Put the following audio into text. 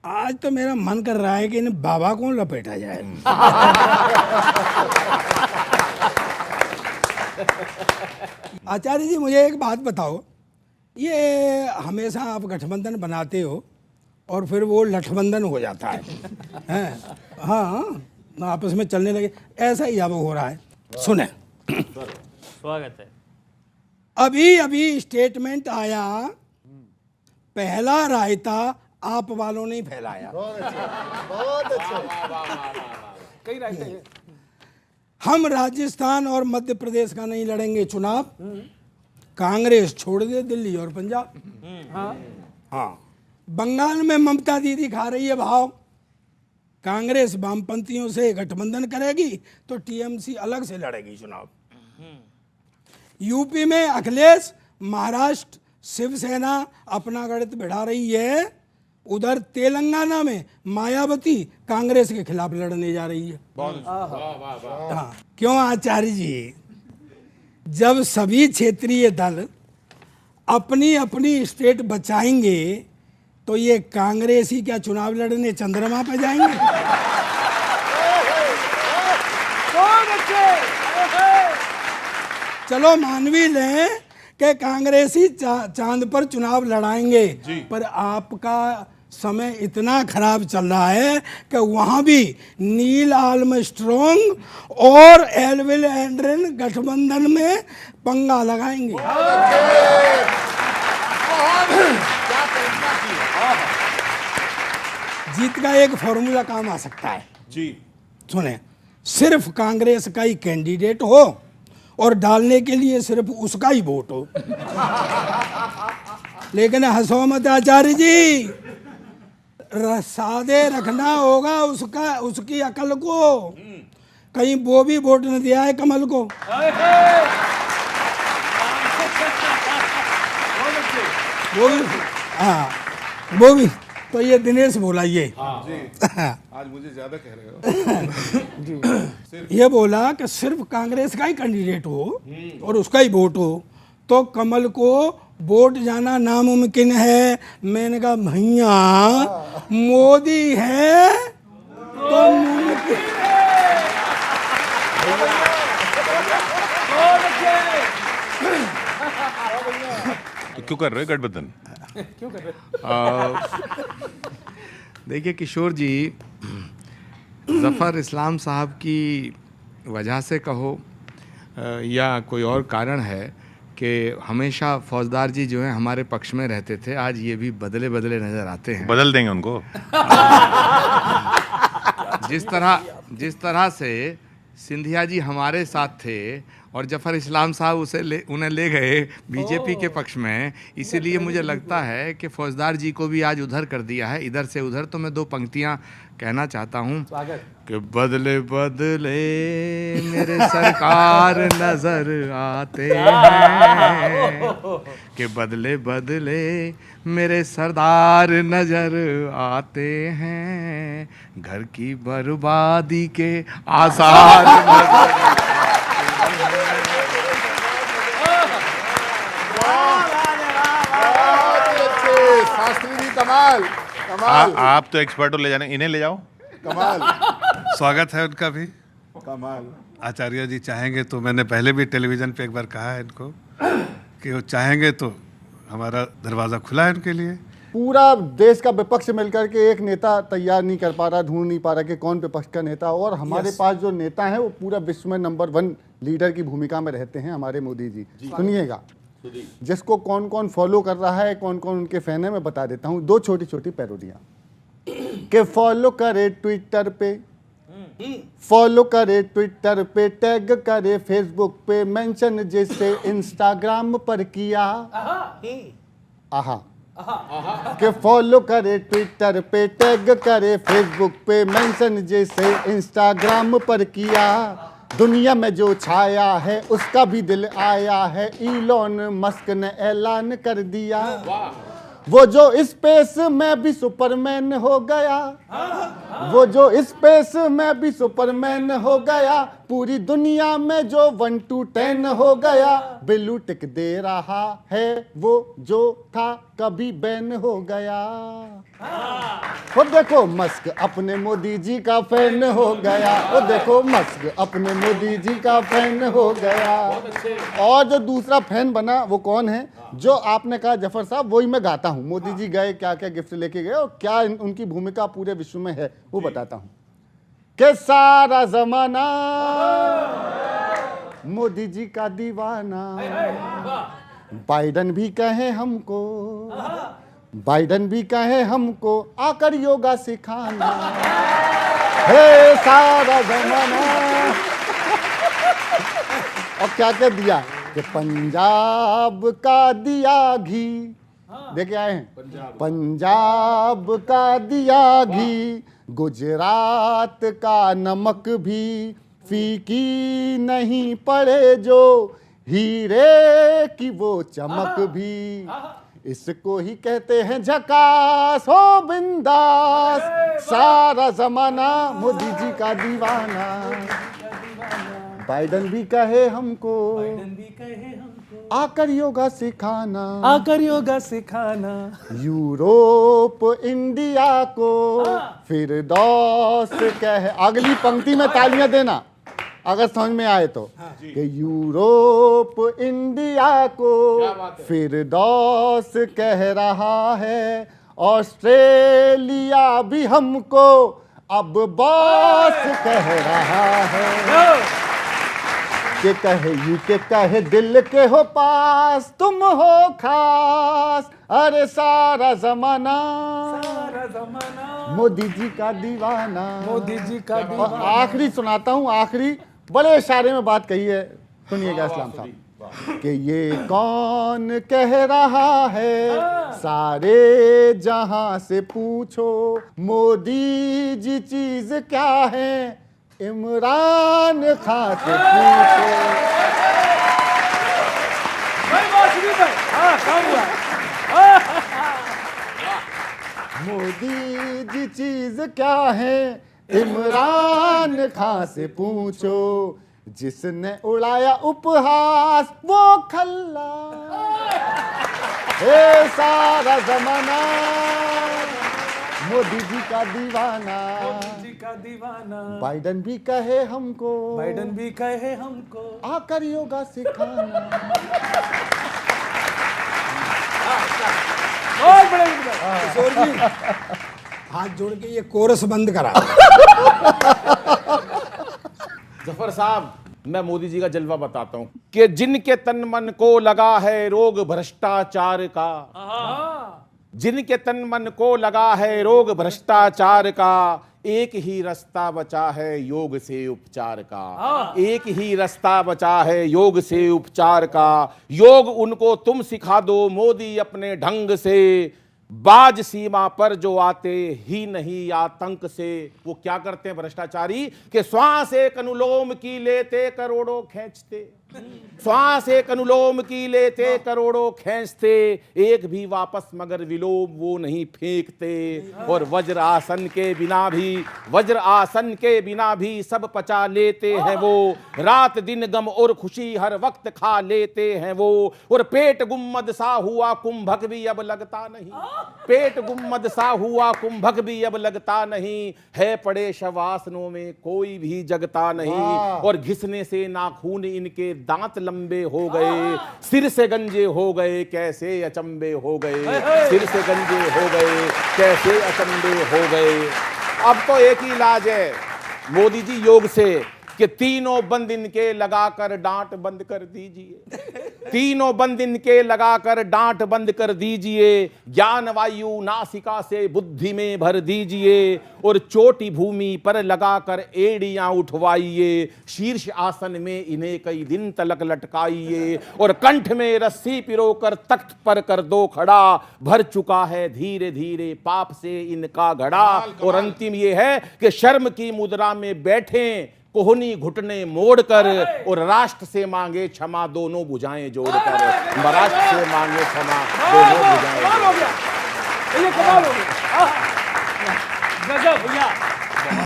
आज तो मेरा मन कर रहा है कि इन बाबा को लपेटा जाए। आचार्य जी मुझे एक बात बताओ, ये हमेशा आप गठबंधन बनाते हो और फिर वो लठबंधन हो जाता है, हैं? हाँ, आपस में चलने लगे, ऐसा ही अब हो रहा है। सुने, स्वागत है। अभी अभी स्टेटमेंट आया, पहला रायता आप वालों ने फैलाया। बहुत अच्छा। कई रायते हैं। हम राजस्थान और मध्य प्रदेश का नहीं लड़ेंगे चुनाव, कांग्रेस छोड़ दे दिल्ली और पंजाब। हाँ, बंगाल में ममता दीदी खा रही है भाव, कांग्रेस वामपंथियों से गठबंधन करेगी तो टीएमसी अलग से लड़ेगी चुनाव। यूपी में अखिलेश, महाराष्ट्र शिवसेना अपना गणित बढ़ा रही है, उधर तेलंगाना में मायावती कांग्रेस के खिलाफ लड़ने जा रही है। हाँ, क्यों आचार्य जी, जब सभी क्षेत्रीय दल अपनी अपनी स्टेट बचाएंगे तो ये कांग्रेस ही क्या चुनाव लड़ने चंद्रमा पे जाएंगे? चलो मानवी लें कि कांग्रेसी चांद पर चुनाव लड़ाएंगे, पर आपका समय इतना खराब चल रहा है कि वहां भी नील आर्मस्ट्रॉन्ग और एल्विन एंड्रिन गठबंधन में पंगा लगाएंगे। जीत का एक फॉर्मूला काम आ सकता है जी। सुने, सिर्फ कांग्रेस का ही कैंडिडेट हो और डालने के लिए सिर्फ उसका ही वोट हो। लेकिन हंसो मत आचार्य जी, सादे रखना होगा उसकी अकल को, कहीं वो भी वोट न दिया है कमल को। वो भी तो ये दिनेश बोला, ये आज मुझे ज्यादा कह रहे हो। ये बोला कि सिर्फ कांग्रेस का ही कैंडिडेट हो और उसका ही वोट हो तो कमल को वोट जाना नामुमकिन है। मैंने कहा भैया मोदी है तो मुमकिन तो क्यों कर रहे हो गठबंधन? क्यों कर रहे? देखिए किशोर जी, जफ़र इस्लाम साहब की वजह से कहो या कोई और कारण है कि हमेशा फौजदार जी जो है हमारे पक्ष में रहते थे, आज ये भी बदले बदले नज़र आते हैं। बदल देंगे उनको। जिस तरह से सिंधिया जी हमारे साथ थे और जफ़र इस्लाम साहब उन्हें ले गए बीजेपी के पक्ष में, इसीलिए मुझे लगता है कि फौजदार जी को भी आज उधर कर दिया है, इधर से उधर। तो मैं दो पंक्तियां कहना चाहता हूं कि बदले बदले मेरे सरकार नजर आते हैं, कि बदले बदले मेरे सरदार नजर आते हैं, घर की बर्बादी के आसार नजर। कमाल कमाल। आप तो एक्सपर्ट हो, ले जाने, इन्हें ले जाओ। कमाल। स्वागत है उनका भी। कमाल। आचार्य जी चाहेंगे तो, मैंने पहले भी टेलीविज़न पे एक बार कहा है इनको कि वो चाहेंगे तो हमारा दरवाज़ा खुला है उनके लिए। पूरा देश का विपक्ष मिलकर के एक नेता तैयार नहीं कर पा रहा, ढूंढ नहीं पा रहा कि कौन विपक्ष का नेता, और हमारे पास जो नेता है वो पूरा विश्व में नंबर 1 लीडर की भूमिका में रहते हैं हमारे मोदी जी। सुनिएगा, जिसको कौन कौन फॉलो कर रहा है, कौन कौन उनके फैन है, मैं बता देता हूँ। 2 छोटी छोटी पैरोडियाँ के फॉलो करे ट्विटर पे, फॉलो करे ट्विटर पे, टैग करे फेसबुक पे, मेंशन जैसे इंस्टाग्राम पर किया। आहा के फॉलो करे ट्विटर पे, टैग करे फेसबुक पे, मेंशन जैसे इंस्टाग्राम पर किया। दुनिया में जो छाया है उसका भी दिल आया है, इलॉन मस्क ने ऐलान कर दिया। वो जो स्पेस में भी सुपरमैन हो गया, वो जो स्पेस में भी सुपरमैन हो गया, पूरी दुनिया में जो 1 to 10 हो गया, बिल्लू टिक दे रहा है वो जो था कभी बैन हो गया। वो देखो मस्क अपने मोदी जी का फैन हो गया, वो देखो मस्क अपने मोदी जी का फैन हो गया। और जो दूसरा फैन बना वो कौन है? जो आपने कहा जफर साहब, वही मैं गाता हूँ। मोदी जी गए, क्या क्या गिफ्ट लेके गए और क्या उनकी भूमिका पूरे विश्व में है, वो बताता हूँ। कि सारा जमाना मोदी जी का दीवाना, बाइडन भी कहे हमको, बाइडन भी कहे हमको आकर योगा सिखाना, हे सारा जमाना। और क्या क्या दिया कि पंजाब का दिया घी, देखे आए हैं, पंजाब का दिया घी, गुजरात का नमक भी फीकी नहीं पड़े जो, हीरे की वो चमक भी, इसको ही कहते हैं झकास हो बिंदास, सारा जमाना मोदी जी का दीवाना। बाइडन भी कहे हमको आकर योगा सिखाना, आकर योगा सिखाना, यूरोप इंडिया को फिरदौस कहे। अगली पंक्ति में तालियां देना अगर समझ में आए तो, कि यूरोप इंडिया को फिरदौस कह रहा है, ऑस्ट्रेलिया भी हमको अब बॉस कह रहा है। के कहे यूके कहे दिल के हो पास, तुम हो खास, अरे सारा जमाना मोदी जी का दीवाना, मोदी जी का और आखिरी सुनाता हूँ, आखिरी बड़े इशारे में बात कही है, सुनिएगा इस्लाम साहब। कि ये कौन कह रहा है, सारे जहां से पूछो, मोदी जी चीज क्या है, इमरान खान से पूछो। मोदी जी चीज क्या है, इमरान खान से पूछो, जिसने उड़ाया उपहास वो खल्ला, हे सारा जमाना मोदी जी का दीवाना, मोदी जी का दीवाना, बाइडन भी कहे हमको, बाइडन भी कहे हमको आकर योगा सिखाना। बहुत बड़े किशोर जी हाथ जोड़ के ये कोरस बंद करा। जफर साहब, मैं मोदी जी का जलवा बताता हूं कि जिनके तन मन को लगा है रोग भ्रष्टाचार का, जिनके तन मन को लगा है रोग भ्रष्टाचार का, एक ही रास्ता बचा है योग से उपचार का, एक ही रास्ता बचा है योग से उपचार का। योग उनको तुम सिखा दो मोदी अपने ढंग से, बाज सीमा पर जो आते ही नहीं आतंक से। वो क्या करते हैं भ्रष्टाचारी कि श्वास एक अनुलोम की लेते करोड़ों खींचते, श्वास एक अनुलोम की लेते करोड़ों खींचते, एक भी वापस मगर विलोम वो नहीं फेंकते। और वज्र आसन के बिना भी, वज्र आसन के बिना भी सब पचा लेते हैं वो, रात दिन गम और खुशी हर वक्त खा लेते हैं वो। और पेट गुम्मद सा हुआ कुंभक भी अब लगता नहीं, पेट गुम्मद सा हुआ कुंभक भी अब लगता नहीं, है पड़े शवासनों में कोई भी जगता नहीं। और घिसने से नाखून इनके दांत लंबे हो गए, सिर से गंजे हो गए कैसे अचंबे हो गए, सिर से गंजे हो गए कैसे अचंबे हो गए। अब तो एक ही इलाज है मोदी जी योग से कि तीनों बंद इनके लगाकर डांट बंद कर दीजिए, तीनों बंद इनके लगाकर डांट बंद कर दीजिए। ज्ञान वायु नासिका से बुद्धि में भर दीजिए, और चोटी भूमि पर लगाकर एड़ियां उठवाइए। शीर्ष आसन में इन्हें कई दिन तलक लटकाइए, और कंठ में रस्सी पिरोकर तख्त पर कर दो खड़ा। भर चुका है धीरे धीरे पाप से इनका घड़ा। और अंतिम ये है कि शर्म की मुद्रा में बैठे कोहनी घुटने मोड़कर, और राष्ट्र से मांगे क्षमा दोनों भुजाएं जोड़कर, राष्ट्र से मांगे क्षमा दोनों भुजाएं। कमाल हो गया, ये कमाल हो गया। गजब भैया।